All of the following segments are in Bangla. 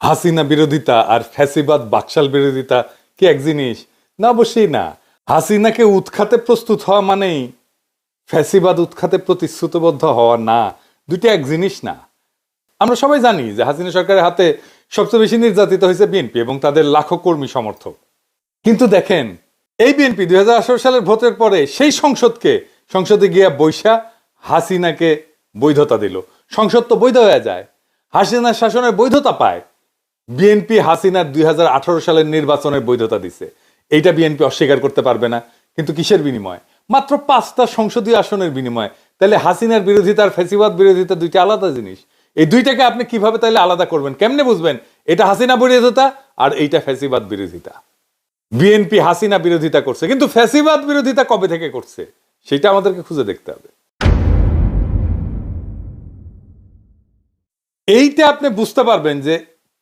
হাসিনা বিরোধিতা আর ফ্যাসিবাদ বাকশাল বিরোধিতা কি এক জিনিস? না, অবশ্যই না। হাসিনাকে উৎখাতে প্রস্তুত হওয়া মানেই ফ্যাসিবাদ উৎখাতে প্রতিশ্রুতিবদ্ধ হওয়া না, দুইটা এক জিনিস না। আমরা সবাই জানি যে হাসিনা সরকারের হাতে সবচেয়ে বেশি নির্যাতিত হয়েছে বিএনপি এবং তাদের লাখো কর্মী সমর্থক। কিন্তু দেখেন, এই বিএনপি 2018 সালের ভোটের পরে সেই সংসদে গিয়া বৈশা হাসিনাকে বৈধতা দিল। সংসদ তো বৈধ হয়ে যায়, হাসিনার শাসনের বৈধতা পায়। বিএনপি হাসিনার 2018 সালের নির্বাচনের বৈধতা দিছে, এইটা বিএনপি অস্বীকার করতে পারবে না। কিন্তু কিসের বিনিময়? মাত্র 5টা সংসদীয় আসনের বিনিময়। তাহলে হাসিনার বিরোধিতা আর ফ্যাসিবাদ বিরোধিতা দুইটা আলাদা জিনিস। এই দুইটাকে আপনি কিভাবে তাহলে আলাদা করবেন? কেমনে বুঝবেন এটা হাসিনা বিরোধিতা আর এইটা ফ্যাসিবাদ বিরোধিতা? বিএনপি হাসিনা বিরোধিতা করছে, কিন্তু ফ্যাসিবাদ বিরোধিতা কবে থেকে করছে সেটা আমাদেরকে খুঁজে দেখতে হবে। এইটা আপনি বুঝতে পারবেন যে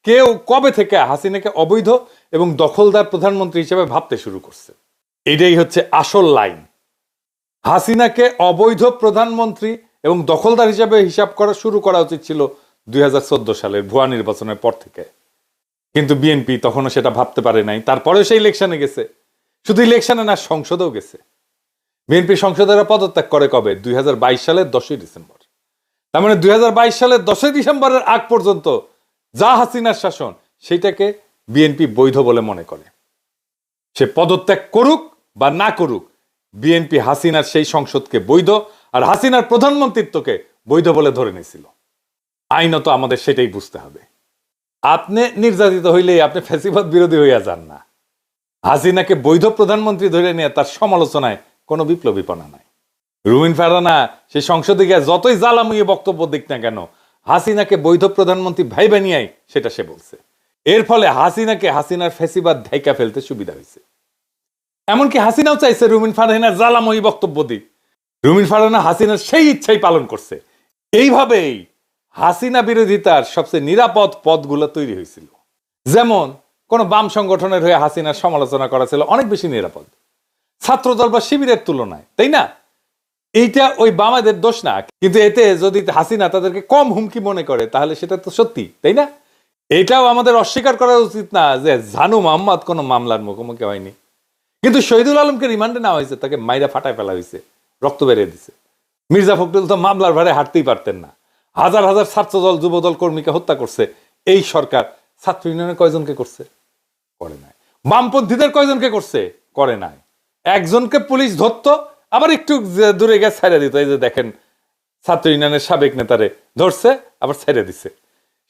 কেউ কবে থেকে হাসিনাকে অবৈধ এবং দখলদার প্রধানমন্ত্রী হিসেবে ভাবতে শুরু করছে। এটাই হচ্ছে আসল লাইন। হাসিনাকে অবৈধ প্রধানমন্ত্রী এবং দখলদার হিসাবে হিসাব করা শুরু করা উচিত ছিল 2014 সালের ভুয়া নির্বাচনের পর থেকে। কিন্তু বিএনপি তখনও সেটা ভাবতে পারে নাই। তারপরেও সেই ইলেকশনে গেছে। শুধু ইলেকশনে না, সংসদেও গেছে। বিএনপি সংসদেরা পদত্যাগ করে কবে? 2022 সালের 10ই ডিসেম্বর। তার মানে 2022 সালের 10ই ডিসেম্বরের আগ পর্যন্ত যা হাসিনার শাসন, সেইটাকে বিএনপি বৈধ বলে মনে করে। সে পদত্যাগ করুক বা না করুক, বিএনপি হাসিনার সেই সংসদকে বৈধ আর হাসিনার প্রধানমন্ত্রিত্বকে বৈধ বলে ধরে নিয়েছিল। আইনত আমাদের সেটাই বুঝতে হবে। আপনি নির্যাতিত হইলেই আপনি ফ্যাসিবাদ বিরোধী হইয়া যান না। হাসিনাকে বৈধ প্রধানমন্ত্রী ধরে নিয়ে তার সমালোচনায় কোনো বিপ্লবীপনা নাই। রুমিন ফারহানা সেই সংসদে গিয়ে যতই জ্বালাময়ী বক্তব্য দিক না কেন, হাসিনাকে বৈধ প্রধানমন্ত্রী ভাইবা নিয়াই সেটা সে বলছে। এর ফলে হাসিনার ফ্যাসিবাদ ঢাইকা ফেলতে সুবিধা হয়েছে। এমনকি হাসিনাও চাইছে রুমিন ফারহানার জ্বালাময়ী বক্তব্য দিক। রুমিন ফারহানা হাসিনার সেই ইচ্ছাই পালন করছে। এইভাবেই হাসিনা বিরোধিতার সবচেয়ে নিরাপদ পথগুলো তৈরি হয়েছিল। যেমন কোন বাম সংগঠনের হয়ে হাসিনার সমালোচনা করা ছিল অনেক বেশি নিরাপদ ছাত্রদল বা শিবিরের তুলনায়, তাই না? এইটা ওই বামাদের দোষ না, কিন্তু এতে যদি হাসিনা তাদেরকে কম হুমকি মনে করে তাহলে সেটা তো সত্যি, তাই না? এটাও আমাদের অস্বীকার করা উচিত না যে জানু মোহাম্মদ কোনো মামলার মুখোমুখি হয়নি, কিন্তু শহীদুল আলমকে রিমান্ডে নেওয়া হয়েছে, তাকে মাইরা ফাটায় ফেলা হয়েছে, রক্ত বেরিয়ে দিছে। মির্জা ফখরুল তো মামলার ভারে হাঁটতেই পারতেন না। হাজার হাজার ছাত্রদল যুবদল কর্মীকে হত্যা করছে এই সরকার। ছাত্র ইউনিয়নের কয়জনকে করছে? করে নাই। বামপন্থীদের কয়জনকে করছে? করে নাই। একজনকে পুলিশ ধরতো, আবার একটু দূরে গিয়ে ছেড়ে দিত। এই যে দেখেন, ছাত্র ইউনিয়নের সাবেক নেতারে ধরছে, আবার ছেড়ে দিছে।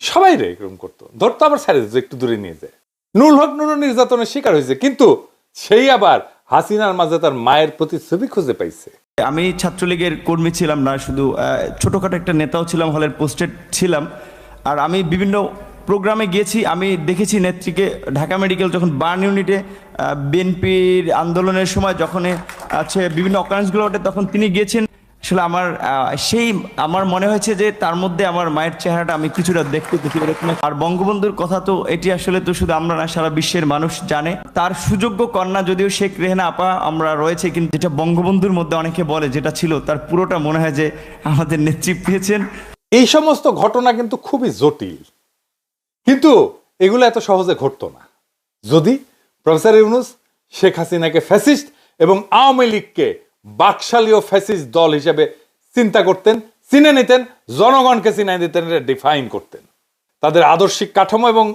সবাই রে এরকম করতো, ধরতো আবার ছেড়ে দিত, একটু দূরে নিয়ে যায়। নুরুল হক নুরু নির্যাতনের শিকার হয়েছে, কিন্তু সেই আবার হাসিনার মাঝে তার মায়ের প্রতিচ্ছবি খুঁজে পাইছে। আমি ছাত্রলীগের কর্মী ছিলাম না, শুধু ছোটোখাটো একটা নেতাও ছিলাম, হলের পোস্টেড ছিলাম। আর আমি বিভিন্ন প্রোগ্রামে গিয়েছি, আমি দেখেছি নেত্রীকে ঢাকা মেডিকেল যখন বার্ন ইউনিটে বিএনপির আন্দোলনের সময় যখন আছে বিভিন্ন অকারেন্সগুলো ওঠে, তখন তিনি গিয়েছেন। আসলে আমার মনে হয়েছে যে তার মধ্যে আমার মায়ের চেহারাটা আমি কিছুটা দেখতে পেয়েছি। আর বঙ্গবন্ধুর কথা তো এটি আসলে তো শুধু আমরা না, সারা বিশ্বের মানুষ জানে। তার সুযোগ্য কন্যা যদিও শেখ রেহেনা আপা আমরা রয়েছে, কিন্তু যেটা বঙ্গবন্ধুর মধ্যে অনেকে বলে যেটা ছিল, তার পুরোটা মনে হয় যে আমাদের নেত্রী পেয়েছেন। এই সমস্ত ঘটনা কিন্তু খুবই জটিল, কিন্তু এগুলো এত সহজে ঘটতো না যদি প্রফেসর ইউনূস শেখ হাসিনাকে ফ্যাসিস্ট এবং আওয়ামী লীগকে বাকশালীয় ফ্যাসিস্ট দল হিসেবে চিন্তা করতেন, চিনে নিতেন, জনগণকে চিনে দিতেন, ডিফাইন করতেন, তাদের আদর্শিক কাঠামো এবং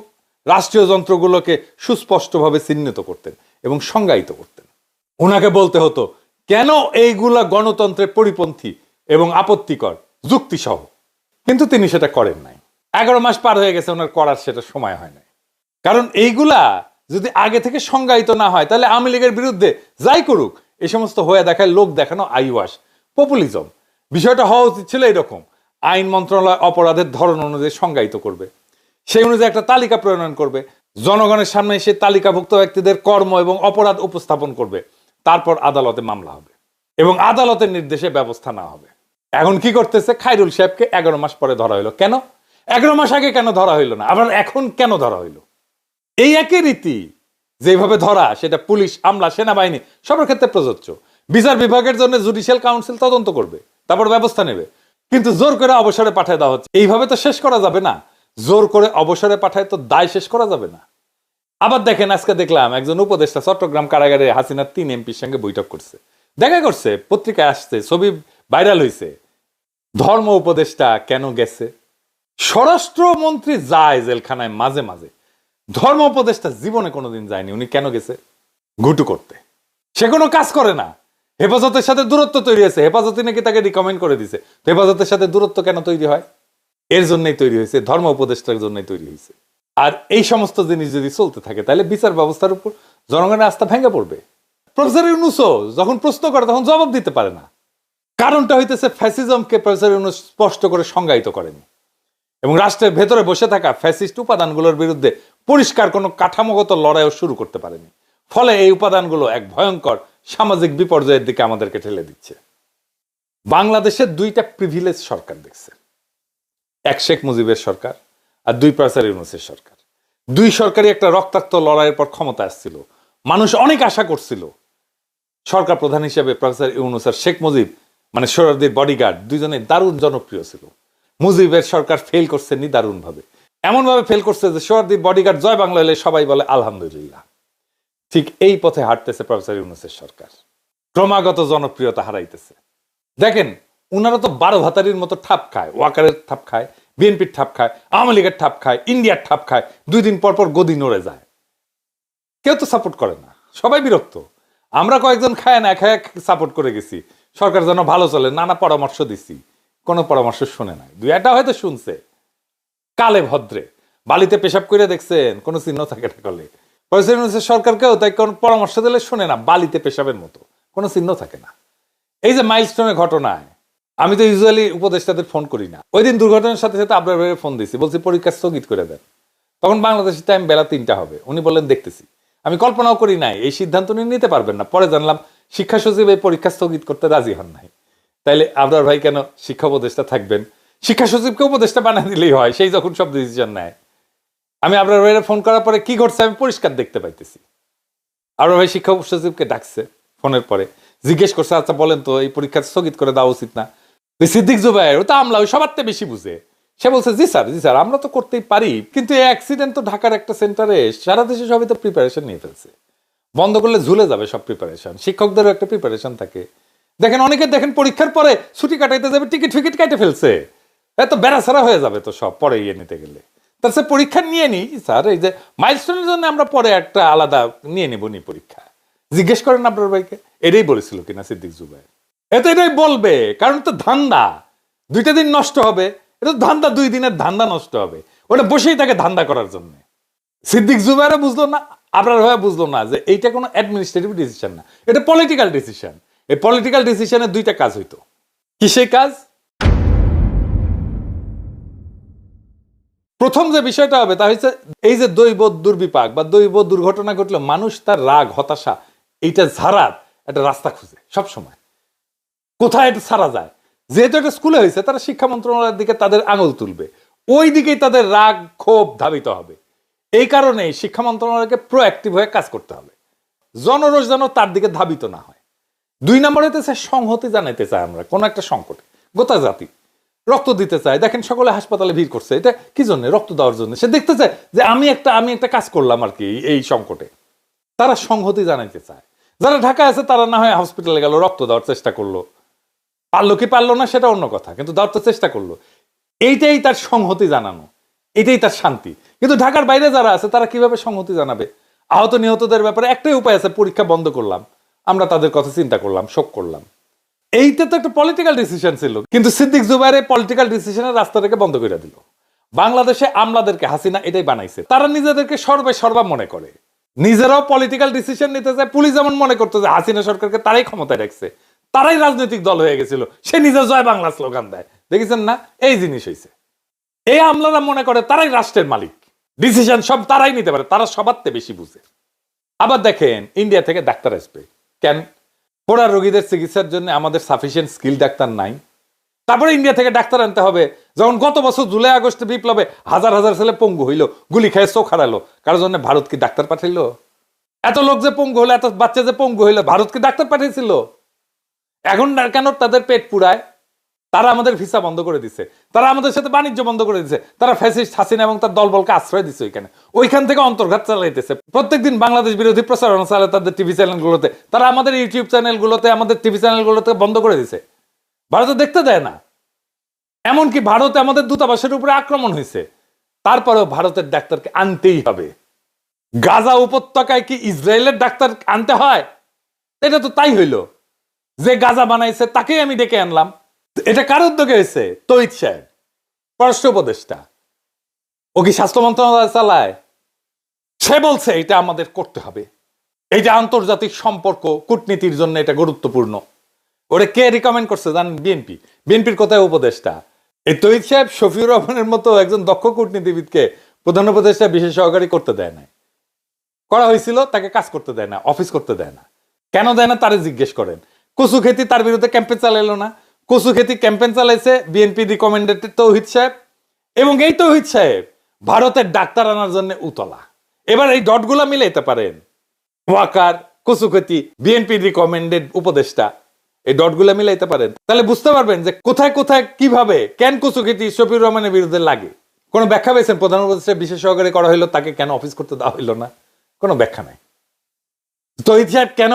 রাষ্ট্রীয় যন্ত্রগুলোকে সুস্পষ্টভাবে চিহ্নিত করতেন এবং সংজ্ঞায়িত করতেন। ওনাকে বলতে হতো কেন এইগুলা গণতন্ত্রের পরিপন্থী এবং আপত্তিকর যুক্তিসহ, কিন্তু তিনি সেটা করেন নাই। 11 মাস পার হয়ে গেছে, ওনার করার সেটা সময় হয় নাই। কারণ এইগুলা যদি আগে থেকে সংজ্ঞায়িত না হয়, তাহলে আওয়ামী লীগের বিরুদ্ধে যাই করুক, এই সমস্ত হয়ে দেখায় লোক দেখানো আইওয়াস, পপুলিজম। বিষয়টা হওয়া উচিত ছিল এরকম: আইন মন্ত্রণালয় অপরাধের ধরন অনুযায়ী সংজ্ঞায়িত করবে, সেই অনুযায়ী একটা তালিকা প্রণয়ন করবে, জনগণের সামনে সে তালিকাভুক্ত ব্যক্তিদের কর্ম এবং অপরাধ উপস্থাপন করবে, তারপর আদালতে মামলা হবে এবং আদালতের নির্দেশে ব্যবস্থা নেওয়া হবে। এখন কি করতেছে? খায়রুল সাহেবকে 11 মাস পরে ধরা হইলো। কেন 11 মাস আগে কেন ধরা হইলো না? আবার এখন কেন ধরা হইলো? এই একই রীতি যেভাবে ধরা, সেটা পুলিশ, আমলা, সেনাবাহিনী সবার ক্ষেত্রে প্রযোজ্য। বিচার বিভাগের জন্য জুডিশিয়াল কাউন্সিল তদন্ত করবে, তারপর ব্যবস্থা নেবে, কিন্তু জোর করে অবসরে পাঠিয়ে দেওয়া হচ্ছে। এইভাবে তো শেষ করা যাবে না। জোর করে অবসরে পাঠায় তো দায় শেষ করা যাবে না। আবার দেখেন, আজকে দেখলাম একজন উপদেষ্টা চট্টগ্রাম কারাগারে হাসিনার 3 এমপির সঙ্গে বৈঠক করছে, দেখা করছে, পত্রিকায় আসছে, ছবি ভাইরাল হয়েছে। ধর্ম উপদেষ্টা কেন গেছে? স্বরাষ্ট্রমন্ত্রী যায় জেলখানায় মাঝে মাঝে, ধর্ম উপদেষ্টা জীবনে কোনোদিন যায়নি। উনি কেন গেছে? ঘুটু করতে। সে কোনো কাজ করে না। হেফাজতের সাথে দূরত্ব তৈরি হয়েছে, হেফাজতে নাকি তাকে রিকমেন্ড করে দিছে। হেফাজতের সাথে দূরত্ব কেন তৈরি হয়? এর জন্যই তৈরি হয়েছে, ধর্ম উপদেষ্টার জন্যই তৈরি হয়েছে। আর এই সমস্ত জিনিস যদি চলতে থাকে তাহলে বিচার ব্যবস্থার উপর জনগণের আস্থা ভেঙে পড়বে। প্রফেসর ইউনূসও যখন প্রশ্ন করে তখন জবাব দিতে পারে না। কারণটা হইতেছে ফ্যাসিজমকে প্রফেসর ইউনূস স্পষ্ট করে সংজ্ঞায়িত করেনি এবং রাষ্ট্রের ভেতরে বসে থাকা ফ্যাসিস্ট উপাদানগুলোর বিরুদ্ধে পরিষ্কার কোনো কাঠামোগত লড়াইও শুরু করতে পারেনি। ফলে এই উপাদানগুলো এক ভয়ঙ্কর সামাজিক বিপর্যয়ের দিকে আমাদেরকে ঠেলে দিচ্ছে। বাংলাদেশের 2টা প্রিভিলেজ সরকার দেখছে, এক শেখ মুজিবের সরকার আর 2 প্রফেসর ইউনূসের সরকার। 2 সরকারই একটা রক্তাক্ত লড়াইয়ের পর ক্ষমতা আসছিল। মানুষ অনেক আশা করছিল সরকার প্রধান হিসেবে প্রফেসর ইউনূস আর শেখ মুজিব মানে সোহরাওয়ার্দীর বডিগার্ড দুজনে দারুণ জনপ্রিয় ছিল। মুজিবের সরকার ফেল করছে দারুণ ভাবে, এমন ভাবে ফেল করছে যে সোহরাওয়ার্দীর বডিগার্ড জয় বাংলা হলে সবাই বলে আলহামদুলিল্লাহ। ঠিক এই পথে হাঁটতেছে প্রফেসর ইউনূসের সরকার, ক্রমাগত জনপ্রিয়তা হারাইতেছে। দেখেন, উনারা তো 12 ভাতারির মতো ঠাপ খায়, ওয়াকারের ঠাপ খায়, বিএনপির ঠাপ খায়, আওয়ামী লীগের ঠাপ খায়, ইন্ডিয়ার ঠাপ খায়, 2 দিন পর পর গদি নড়ে যায়। কেউ তো সাপোর্ট করে না, সবাই বিরক্ত। আমরা কয়েকজন খায় না খায় সাপোর্ট করে গেছি, সরকার যেন ভালো চলে, নানা পরামর্শ দিছি, কোনো পরামর্শ শুনে নাই। 2-1টা হয়তো শুনছে। কালে ভদ্রে বালিতে পেশাব করে দেখছেন, কোনো চিহ্ন থাকে না। কলে প্রফেসর ইউনূসের সরকারকেও তাই কোন পরামর্শ দিলে শুনে না, বালিতে পেশাবের মতো, কোনো চিহ্ন থাকে না। এই যে মাইলস্টোনের ঘটনায় আমি তো ইউজুয়ালি উপদেষ্টাদের ফোন করি না। ওই দিন দুর্ঘটনার সাথে সাথে আপনার ভাইয়ের ফোন দিছি, বলছি পরীক্ষা স্থগিত করে দেন। তখন বাংলাদেশের টাইম বেলা 3টা হবে, উনি বললেন দেখতেছি। আমি কল্পনাও করি নাই এই সিদ্ধান্ত উনি নিতে পারবেন না। পরে জানলাম শিক্ষা সচিব এই পরীক্ষা স্থগিত করতে রাজি হন নাই। তাইলে আবরার ভাই কেন শিক্ষা উপদেষ্টা থাকবেন? শিক্ষা সচিবকে উপদেষ্টা বানিয়ে দিলেই হয়, সেই যখন সব ডিসিশন নেয়। আমি আবরার ভাইয়ের ফোন করার পরে কি ঘটছে আমি পরিষ্কার দেখতে পাইতেছি। আবরার ভাই শিক্ষা সচিবকে ডাকছে, ফোনের পরে জিজ্ঞেস করছে, আচ্ছা বলেন তো এই পরীক্ষা স্থগিত করে দেওয়া উচিত না? সিদ্দিক জুবায়ের, ও তো আমলা, ওই সবার থেকে বেশি বুঝে, সে বলছে জি স্যার আমরা তো করতেই পারি, কিন্তু এই অ্যাক্সিডেন্ট তো ঢাকার একটা সেন্টারে, সারা দেশে সবাই তো প্রিপারেশন নিয়ে ফেলছে, বন্ধ করলে ঝুলে যাবে সব প্রিপারেশন। শিক্ষকদেরও একটা প্রিপারেশন থাকে। দেখেন অনেকে দেখেন পরীক্ষার পরে ছুটি কাটাইতে যাবে, টিকিট ফিকিট কাটে ফেলছে, এত বেড়াছাড়া হয়ে যাবে তো সব, পরে ইয়ে নিতে গেলে। তার সে পরীক্ষা নিয়ে নি স্যার, এই যে মাইলস্টোনের জন্য আমরা পরে একটা আলাদা নিয়ে নেব নি পরীক্ষা, জিজ্ঞেস করেন আপনার ভাইকে। এটাই বলেছিল কিনা সিদ্দিক জুবায়ের? এটাই বলবে, কারণ তো ধান্দা, 2টা দিন নষ্ট হবে, এটা ধান্দা, 2 দিনের ধান্দা নষ্ট হবে, ওটা বসেই থাকে ধান্দা করার জন্য। সিদ্দিক জুবায়েরও বুঝলো না, আপনার ভাইয়া বুঝলো না যে এইটা কোনো অ্যাডমিনিস্ট্রেটিভ ডিসিশন না, এটা পলিটিক্যাল ডিসিশন। এই পলিটিক্যাল ডিসিশনে 2টা কাজ হইতো। কি সেই কাজ? প্রথম যে বিষয়টা হবে তা হচ্ছে এই যে দৈব দুর্বিপাক বা দৈব দুর্ঘটনা ঘটলে মানুষ তার রাগ হতাশা এইটা ছাড়ার একটা রাস্তা খুঁজে সব সময়, কোথায় এটা ছাড়া যায়। যেহেতু এটা স্কুলে হয়েছে, তারা শিক্ষা মন্ত্রণালয়ের দিকে তাদের আঙুল তুলবে, ওই দিকেই তাদের রাগ ক্ষোভ ধাবিত হবে। এই কারণে শিক্ষা মন্ত্রণালয়কে প্রোঅ্যাক্টিভ হয়ে কাজ করতে হবে, জনরোষ যেন তার দিকে ধাবিত না হয়। 2 নম্বর হইতেছে সংহতি জানাইতে চাই আমরা কোন একটা সংকটে, গোটা জাতি রক্ত দিতে চায়। দেখেন সকলে হাসপাতালে ভিড় করছে, এটা কি জন্য? রক্ত দেওয়ার জন্য। সে দেখতে চায় যে আমি একটা কাজ করলাম আর কি এই সংকটে। তারা সংহতি জানাইতে চায়। যারা ঢাকা আছে তারা না হয় হসপিটালে গেল, রক্ত দেওয়ার চেষ্টা করলো, পারলো কি পারলো না সেটা অন্য কথা, কিন্তু দেওয়ার তো চেষ্টা করলো। এইটাই তার সংহতি জানানো, এটাই তার শান্তি। কিন্তু ঢাকার বাইরে যারা আছে তারা কিভাবে সংহতি জানাবে? আহত নিহতদের ব্যাপারে একটাই উপায় আছে, পরীক্ষা বন্ধ করলাম, আমরা তাদের কথা চিন্তা করলাম, শোক করলাম। এইটা তো একটা পলিটিক্যাল ডিসিশন ছিল, কিন্তু সিদ্দিক জুবায়ের এই পলিটিক্যাল ডিসিশনের রাস্তাটাকে বন্ধ করে দিল। বাংলাদেশে আমলাদেরকে হাসিনা এটাই বানাইছে, তারা নিজেদেরকে সর্বা মনে করে, নিজেরাও পলিটিক্যাল ডিসিশন নিতে চায়। পুলিশ যেমন মনে করতো যে হাসিনা সরকারকে তারাই ক্ষমতায় রাখছে, তারাই রাজনৈতিক দল হয়ে গেছিল, সে নিজে জয় বাংলা স্লোগান দেয়, দেখেছেন না? এই জিনিস হয়েছে। এই আমলারা মনে করে তারাই রাষ্ট্রের মালিক, ডিসিশন সব তারাই নিতে পারে, তারা সবার থেকে বেশি বুঝে। আবার দেখেন ইন্ডিয়া থেকে ডাক্তার আসবে কেন? পোড়া রোগীদের চিকিৎসার জন্য আমাদের সাফিসিয়েন্ট স্কিল ডাক্তার নাই। তারপরে ইন্ডিয়া থেকে ডাক্তার আনতে হবে, যখন গত বছর জুলাই আগস্টে বিপ্লবে হাজার হাজার ছেলে পঙ্গু হইলো, গুলি খেয়ে চোখ হারালো, কারোর জন্য ভারত কি ডাক্তার পাঠাইলো? এত লোক যে পঙ্গু হলো, এত বাচ্চা যে পঙ্গু হইলো, ভারত কি ডাক্তার পাঠিয়েছিল? এখন কেন তাদের পেট পুরায়? তারা আমাদের ভিসা বন্ধ করে দিছে, তারা আমাদের সাথে বাণিজ্য বন্ধ করে দিছে, তারা ফ্যাসিস্ট হাসিনা এবং তার দলবলকে আশ্রয় দিছে ওইখান থেকে অন্তর্ঘাত চালাইতেছে, প্রত্যেকদিন বাংলাদেশ বিরোধী প্রচারণা চালায় তাদের টিভি চ্যানেলগুলোতে, তারা আমাদের ইউটিউব চ্যানেলগুলোতে, আমাদের টিভি চ্যানেলগুলোতে বন্ধ করে দিছে। ভারতে দেখতে দেয় না। এমনকি ভারতে আমাদের দূতাবাসের উপরে আক্রমণ হয়েছে, তারপরেও ভারতের ডাক্তারকে আনতেই হবে। গাজা উপত্যকায় কি ইসরায়েলের ডাক্তার আনতে হয়? এটা তো তাই হইল, যে গাজা বানাইছে তাকেই আমি ডেকে আনলাম। এটা কার উদ্যোগে হয়েছে? তৌহিদ সাহেব, পররাষ্ট্র উপদেষ্টা। ও কি স্বাস্থ্য মন্ত্রণালয় চালায়? সে বলছে এটা আমাদের করতে হবে, এটা আন্তর্জাতিক সম্পর্ক কূটনীতির জন্য এটা গুরুত্বপূর্ণ। ওরে কে রিকমেন্ড করছে জানেন? বিএনপি। বিএনপির কোথায় উপদেষ্টা? এই তৌহিদ সাহেব শফিউর রহমানের মতো একজন দক্ষ কূটনীতিবিদকে প্রধান উপদেষ্টা বিশেষ সহকারী করতে দেয় না। করা হয়েছিল, তাকে কাজ করতে দেয় না, অফিস করতে দেয় না। কেন দেয় না তারে জিজ্ঞেস করেন। কচু খেতি তার বিরুদ্ধে ক্যাম্পেন চালাইলো না। কচু খেতি ক্যাম্পেন চালাইছে বিএনপি রিকমেন্ডেড তৌহিদ সাহেব, এবং এই তৌহিদ সাহেব ভারতের ডাক্তার আনার জন্য উতলা। এবার এই ডটগুলা মিলাইতে পারেন, ওয়াকার, কচু খেতি, বিএনপি রিকমেন্ডেড উপদেষ্টা, এই ডটগুলা মিলাইতে পারেন, তাহলে বুঝতে পারবেন যে কোথায় কোথায় কিভাবে কেন কচু খেতি শফিউর রহমানের বিরুদ্ধে লাগে। কোনো ব্যাখ্যা পেয়েছেন? প্রধান উপদেষ্টা বিশেষ সহকারী করা হইলো, তাকে কেন অফিস করতে দেওয়া হইলো না? কোনো ব্যাখ্যা নাই। তৌহিদ সাহেব কেন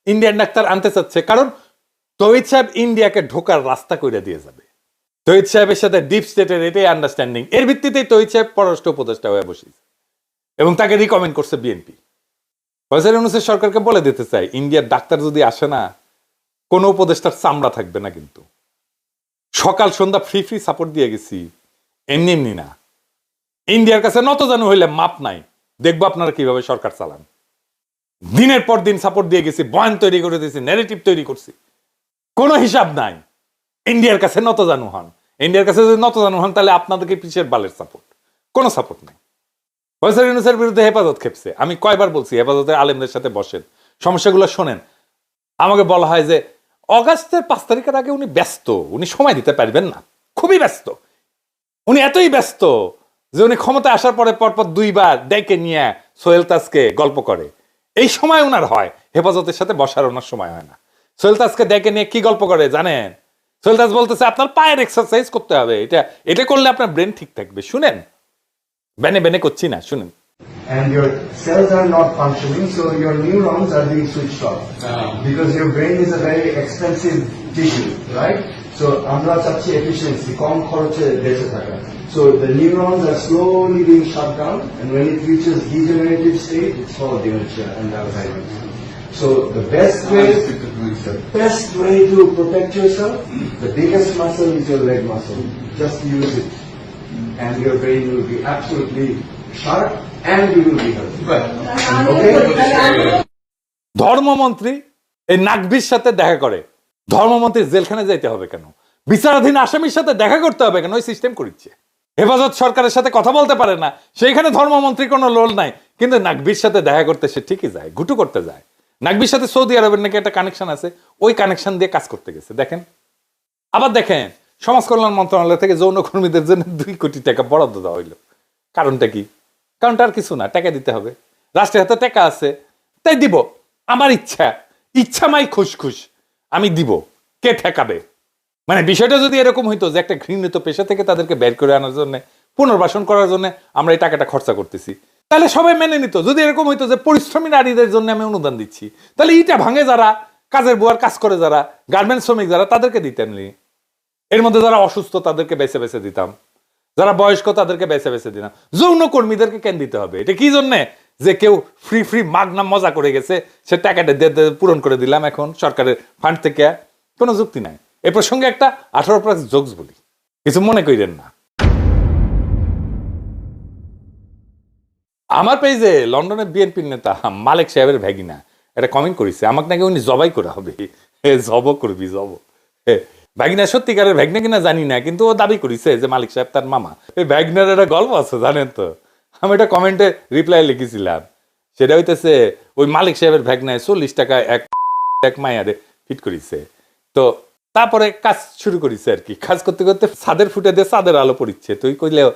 ইন্ডিয়ান ডাক্তার আনতে চাচ্ছে? কারণ তৌহিদ সাহেব ইন্ডিয়াকে ঢোকার রাস্তা করে দিয়ে যাবে। তৌহিদ সাহেবের সাথে ডিপ স্টেটের এটাই আন্ডারস্ট্যান্ডিং। এর ভিত্তিতেই তৌহিদ সাহেব পররাষ্ট্র উপদেষ্টা হয়ে বসেছে এবং তাকে রিকমেন্ড করছে বিএনপি। ফয়সাল ইউনূসের সরকারকে বলে দিতে চাই, ইন্ডিয়ার ডাক্তার যদি আসে না, কোনো উপদেষ্টার চামড়া থাকবে না। কিন্তু সকাল সন্ধ্যা ফ্রি ফ্রি সাপোর্ট দিয়ে গেছি, এমনি এমনি না। ইন্ডিয়ার কাছে নত জানু হইলে মাপ নাই। দেখবো আপনারা কিভাবে সরকার চালান। দিনের পর দিন সাপোর্ট দিয়ে গেছি, বয়ান তৈরি করে দিয়েছি, ন্যারেটিভ তৈরি করছি, কোনো হিসাব নাই। ইন্ডিয়ার কাছে নত জানু হন। ইন্ডিয়ার কাছে যদি নত জানু হন, তাহলে আপনাদেরকে পিছের বালের সাপোর্ট, কোনো সাপোর্ট নাই। ফয়সাল ইউনূসের বিরুদ্ধে হেফাজত খেপছে। আমি কয়বার বলছি হেফাজতের আলেমদের সাথে বসেন, সমস্যাগুলো শোনেন। আমাকে বলা হয় যে অগাস্টের 5 তারিখের আগে উনি ব্যস্ত, উনি সময় দিতে পারবেন না, খুবই ব্যস্ত। উনি এতই ব্যস্ত যে উনি ক্ষমতায় আসার পরে পরপর 2 বার ডেকে নিয়ে সোহেল তাজকে গল্প করে। এই সময় ওনার হয়, হেফাজতের সাথে বসার ওনার সময় হয় না। সোহেল তাজকে ডেকে নিয়ে কি গল্প করে জানেন? সোহেল তাজ বলতেছে আপনার পায়ের এক্সারসাইজ করতে হবে, এটা করলে আপনার ব্রেন ঠিক থাকবে। শুনেন, বেনে বেনে করছি না, শুনেন। And your cells are not functioning, so your neurons are being switched off. Because your brain is a very expensive tissue, right? So আমরা চাচ্ছি efficiency, কম খরচে বেঁচে থাকা. So the neurons are slowly being shut down, and when it reaches degenerative state, it's called dementia and Alzheimer's. So the best way to protect yourself, the biggest muscle is your leg muscle. Just use it, and your brain will be absolutely sharp, and you will be healthy. Okay? ধর্মমন্ত্রী এই নাকভির সাথে দেখা করে। ধর্মমন্ত্রী জেলখানে যাইতে হবে কেন? বিচারাধীন আসামির সাথে দেখা করতে হবে কেন? ওই সিস্টেম করিচ্ছে। হেফাজত সরকারের সাথে কথা বলতে পারে না, সেইখানে ধর্মমন্ত্রী কোনো লোল নাই, কিন্তু নাকভির সাথে দেখা করতে সে ঠিকই যায়, ঘুটু করতে যায়। নাকভির সাথে সৌদি আরবের নাকি একটা কানেকশন আছে, ওই কানেকশন দিয়ে কাজ করতে গেছে। দেখেন, আবার দেখেন, সমাজ কল্যাণ মন্ত্রণালয় থেকে যৌনকর্মীদের জন্য 2 কোটি টাকা বরাদ্দ দেওয়া হইলো। কারণটা কি? কারণটা আর কিছু না, টাকা দিতে হবে। রাষ্ট্রের হাতে টাকা আছে, তাই দিব। আমার ইচ্ছা মাই খুশ, আমি দিব, কে ঠেকাবে? মানে বিষয়টা যদি এরকম হইতো যে একটা ঘৃণিত পেশা থেকে তাদেরকে বের করে আনার জন্য, পুনর্বাসন করার জন্য আমরা এই টাকাটা খরচা করতেছি, তাহলে সবাই মেনে নিত। যদি এরকম হইতো যে পরিশ্রমী নারীদের জন্য আমি অনুদান দিচ্ছি, তাহলে ইটা ভাঙে যারা, কাজের বুয়ার কাজ করে যারা, গার্মেন্টস শ্রমিক যারা, তাদেরকে দিতেন। এর মধ্যে যারা অসুস্থ তাদেরকে বেছে বেছে দিতাম, যারা বয়স্ক তাদেরকে বেছে বেছে দিতাম। যৌন কর্মীদেরকে কেন দিতে হবে? এটা কি জন্যে যে কেউ ফ্রি ফ্রি মাগনা মজা করে গেছে, সে টাকাটা পূরণ করে দিলাম এখন সরকারের ফান্ড থেকে? কোনো যুক্তি নাই। এ প্রসঙ্গে একটা 18+ জোকস বলি, কিছু মনে করেন না। আমার পেজে লন্ডনের বিএনপির নেতা মালিক সাহেবের ভ্যাগিনা এটা কমেন্ট করেছে, আমাকে নাকি উনি জবাই করা হবে। জব করবি, জব। ভ্যাগিনা সত্যিকারের ভ্যাগনা কিনা জানি না, কিন্তু ও দাবি করেছে যে মালিক সাহেব তার মামা। এই ভ্যাগনার একটা গল্প আছে জানেন তো? আমি এটা কমেন্টে রিপ্লাই লিখেছিলাম, সেটা হইতেছে ওই মালিক সাহেবের ভ্যাগনায় 40 টাকা এক মায়ারে ফিট করেছে। তো তারপরে কাজ শুরু করেছে আর কি। কাজ করতে করতে ছাদের ফুটে দিয়ে চাঁদের আলো পড়িচ্ছে। তুই কইলেও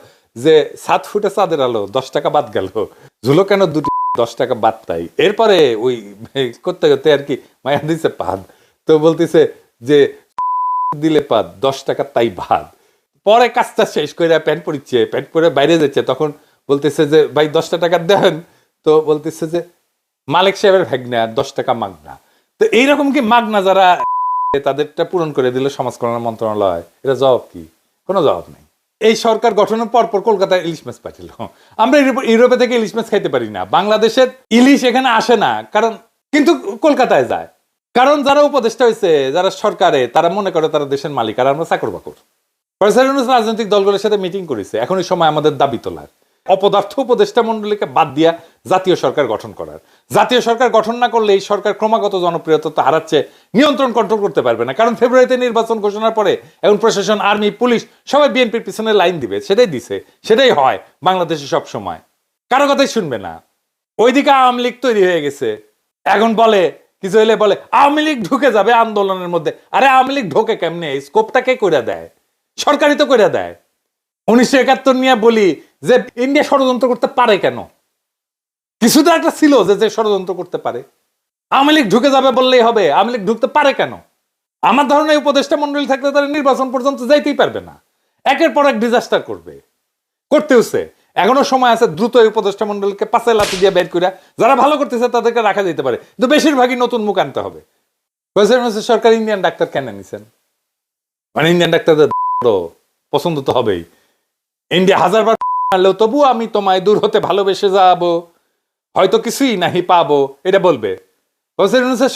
যে 7 ফুটে চাঁদের আলো, 10 টাকা বাদ গেল, ঝুলো কেন 2 10 টাকা বাদ তাই। এরপরে ওই করতে করতে আর কি মায়া দিছে পাদ। তো বলতেছে যে দিলে পাত 10 টাকা তাই ভাত। পরে কাজটা শেষ করে প্যান্ট পরিচ্ছে, প্যান্ট পরে বাইরে যাচ্ছে, তখন বলতেছে যে ভাই 10 টাকা দেন, তো বলতেছে যে মালিক সাহেবের ভাগনা 10 টাকা মাগনা। তো এইরকম কি মাগনা যারা তাদেরটা পূরণ করে দিল সমাজ কল্যাণ মন্ত্রণালয়, এটা জবাব কি? কোনো জবাব নেই। এই সরকার গঠনের পর কলকাতায় ইলিশ মাছ পাঠিল। আমরা ইউরোপে থেকে ইলিশ মাছ খাইতে পারি না, বাংলাদেশের ইলিশ এখানে আসে না, কারণ কিন্তু কলকাতায় যায়। কারণ যারা উপদেষ্টা হয়েছে, যারা সরকারে, তারা মনে করে তারা দেশের মালিক, আর আমরা চাকর বাকর। রাজনৈতিক দলগুলোর সাথে মিটিং করেছে, এখন এই সময় আমাদের দাবি তোলার, অপদার্থ উপদেষ্টা মন্ডলীকে বাদ দিয়া জাতীয় সরকার গঠন করার। জাতীয় সরকার গঠন না করলে এই সরকার ক্রমাগত জনপ্রিয়তা হারাচ্ছে, নিয়ন্ত্রণ কন্ট্রোল করতে পারবে না। কারণ ফেব্রুয়ারিতে নির্বাচন ঘোষণার পরে এখন প্রশাসন, আর্মি, পুলিশ সবাই বিএনপির পিছনে লাইন দিবে, সেটাই দিছে, সেটাই হয় বাংলাদেশে সব সময়। কারো কথাই শুনবে না। ওইদিকে আওয়ামী লীগ তৈরি হয়ে গেছে, এখন বলে কিছু হইলে বলে আওয়ামী লীগ ঢুকে যাবে আন্দোলনের মধ্যে। আরে আওয়ামী লীগ ঢোকে কেমনে? স্কোপটা কে করে দেয়? সরকারই তো করে দেয়। 1971 নিয়ে বলি যে ইন্ডিয়া ষড়যন্ত্র করতে পারে কেন? কিছু তো একটা ছিল যে ষড়যন্ত্র করতে পারে। আওয়ামী লীগ ঢুকে যাবে বললেই হবে? আওয়ামী লীগ ঢুকতে পারে কেন? আমার ধারণা এই উপদেষ্টা মন্ডলী থাকলে তারা নির্বাচন পর্যন্ত যাইতেই পারবে না, একের পর এক ডিজাস্টার করবে, করতেওছে। এখনো সময় আছে, দ্রুত এই উপদেষ্টা মন্ডলীকে পাশে লাথি দিয়ে বের করে যারা ভালো করতেছে তাদেরকে রাখা যেতে পারে, কিন্তু বেশিরভাগই নতুন মুখ আনতে হবে। সরকার ইন্ডিয়ান ডাক্তার কেন নিছেন? মানে ইন্ডিয়ান ডাক্তারদের পছন্দ তো হবেই। ইন্ডিয়া 1000 বার মারলেও তবু আমি তোমায় দূর হতে ভালোবেসে যাবো, হয়তো কিছুই নাহি পাবো, এটা বলবে।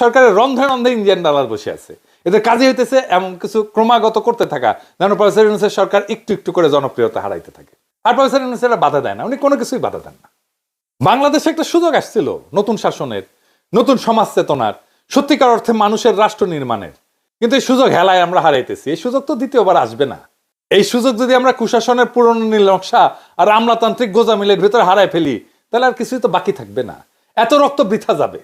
সরকারের রন্ধে রন্ধে ইন্ডিয়ান ডলার বসে আছে, এদের কাজে হইতেছে এমন কিছু ক্রমাগত করতে থাকা, যেন প্রফেসর ইউনূসের সরকার একটু একটু করে জনপ্রিয়তা হারাইতে থাকে। আর প্রফেসর ইউনূস এটা বাধা দেয় না, উনি কোনো কিছুই বাধা দেন না। বাংলাদেশে একটা সুযোগ আসছিল নতুন শাসনের, নতুন সমাজ চেতনার, সত্যিকার অর্থে মানুষের রাষ্ট্র নির্মাণের, কিন্তু এই সুযোগ হেলায় আমরা হারাইতেছি। এই সুযোগ তো দ্বিতীয়বার আসবে না। এই সুযোগ যদি আমরা কুশাসনের পুরনো নীল নকশা আর আমলাতান্ত্রিক গোজামিলের ভিতরে হারায় ফেলি, তাহলে আর কিছুই তো বাকি থাকবে না। এত রক্ত বৃথা যাবে,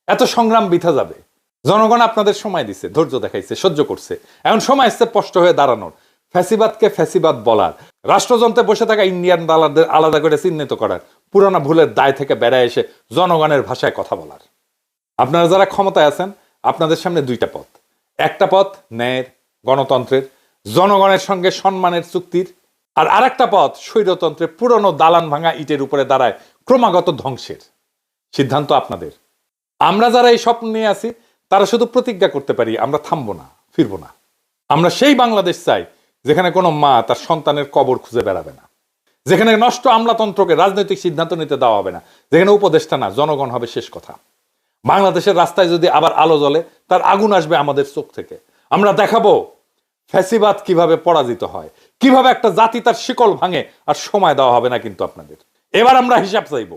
এত সংগ্রাম বৃথা যাবে। জনগণ আপনাদের সময় দিছে, ধৈর্য দেখাইছে, সহ্য করছে। এখন সময় আসছে স্পষ্ট হয়ে দাঁড়ানোর, ফ্যাসিবাদকে ফ্যাসিবাদ বলার, রাষ্ট্রযন্ত্রে বসে থাকা ইন্ডিয়ান দালালদের আলাদা করে চিহ্নিত করার, পুরানা ভুলের দায় থেকে বেড়ায় এসে জনগণের ভাষায় কথা বলার। আপনারা যারা ক্ষমতায় আছেন, আপনাদের সামনে দুইটা পথ। একটা পথ ন্যায়ের, গণতন্ত্রের, জনগণের সঙ্গে সম্মানের চুক্তির, আর আরেকটা পথ স্বৈরতন্ত্রের, পুরনো দালান ভাঙা ইটের উপরে দাঁড়ায় ক্রমাগত ধ্বংসের। সিদ্ধান্ত আপনাদের। আমরা যারা এই স্বপ্ন নিয়ে আছি তারা শুধু প্রতিজ্ঞা করতে পারি, আমরা থামবো না, ফিরবো না। আমরা সেই বাংলাদেশ চাই যেখানে কোনো মা তার সন্তানের কবর খুঁজে বেড়াবে না, যেখানে নষ্ট আমলাতন্ত্রকে রাজনৈতিক সিদ্ধান্ত নিতে দেওয়া হবে না, যেখানে উপদেষ্টা না জনগণ হবে শেষ কথা। বাংলাদেশের রাস্তায় যদি আবার আলো জ্বলে, তার আগুন আসবে আমাদের চোখ থেকে। আমরা দেখাবো ফ্যাসিবাদ কিভাবে পরাজিত হয়, কিভাবে একটা জাতি তার শিকল ভাঙে, আর সময় দেওয়া হবে না কিন্তু আপনাদের। এবার আমরা হিসাব চাইব।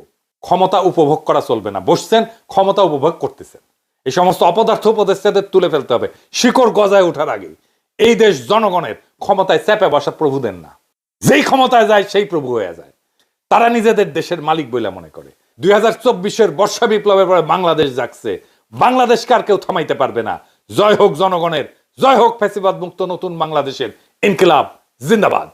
ক্ষমতা উপভোগ করা চলবে না, বসছেন ক্ষমতা উপভোগ করতেছেন। এই সমস্ত অপদার্থ উপদেষ্টাদের তুলে ফেলতে হবে শিকড় গজায় ওঠার আগেই। এই দেশ জনগণের, ক্ষমতায় চেপে বসা প্রভুদের না। যেই ক্ষমতায় যায় সেই প্রভু হয়ে যায়। তারা নিজেদের দেশের মালিক বলে মনে করে। 2024-এর বর্ষা বিপ্লবের পরে বাংলাদেশ জাগছে, বাংলাদেশকে আর কেউ থামাইতে পারবে না। জয় হোক জনগণের, জয় হোক ফ্যাসিবাদ মুক্ত নতুন বাংলাদেশের। ইনকিলাব জিন্দাবাদ।